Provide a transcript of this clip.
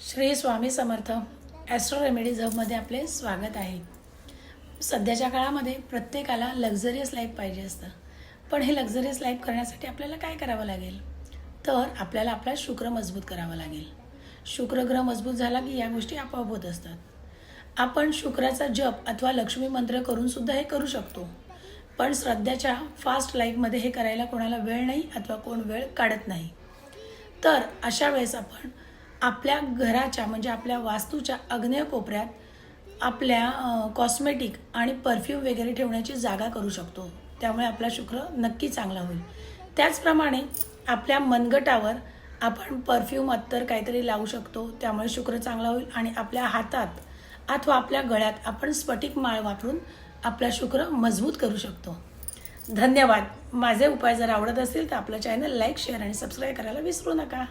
Shri Swami Samarth Austro remedies हबमध्ये आपले स्वागत आहे. सध्याच्या काळामध्ये प्रत्येकाला लक्झरियस लाईफ पाहिजे असतं, पण हे लक्झरियस लाईफ करण्यासाठी आपल्याला काय करावं लागेल? तर आपल्याला आपला शुक्र मजबूत करावा लागेल. शुक्र ग्रह मजबूत झाला की या गोष्टी आपोआप होत असतात. आपण शुक्राचा जप अथवा लक्ष्मी मंत्र करून सुद्धा हे करू शकतो, पण सध्याच्या फास्ट लाईफमध्ये हे करायला कोणाला वेळ नाही अथवा कोण वेळ काढत नाही. तर अशा वेळेस आपण आपल्या घराच्या म्हणजे आपल्या वास्तूच्या आग्नेय कोपऱ्यात आपल्या कॉस्मेटिक आणि परफ्यूम वगैरे ठेवण्याची जागा करू शकतो. त्यामुळे आपला शुक्र नक्की चांगला होईल. त्याचप्रमाणे आपल्या मनगटावर आपण परफ्यूम अत्तर काहीतरी लावू शकतो, त्यामुळे शुक्र चांगला होईल. आणि आपल्या हातात अथवा आपल्या गळ्यात आपण स्फटिक माळ वापरून आपला शुक्र मजबूत करू शकतो. धन्यवाद. माझे उपाय जर आवडत असतील तर आपलं चॅनल लाईक, शेअर आणि सबस्क्राईब करायला विसरू नका.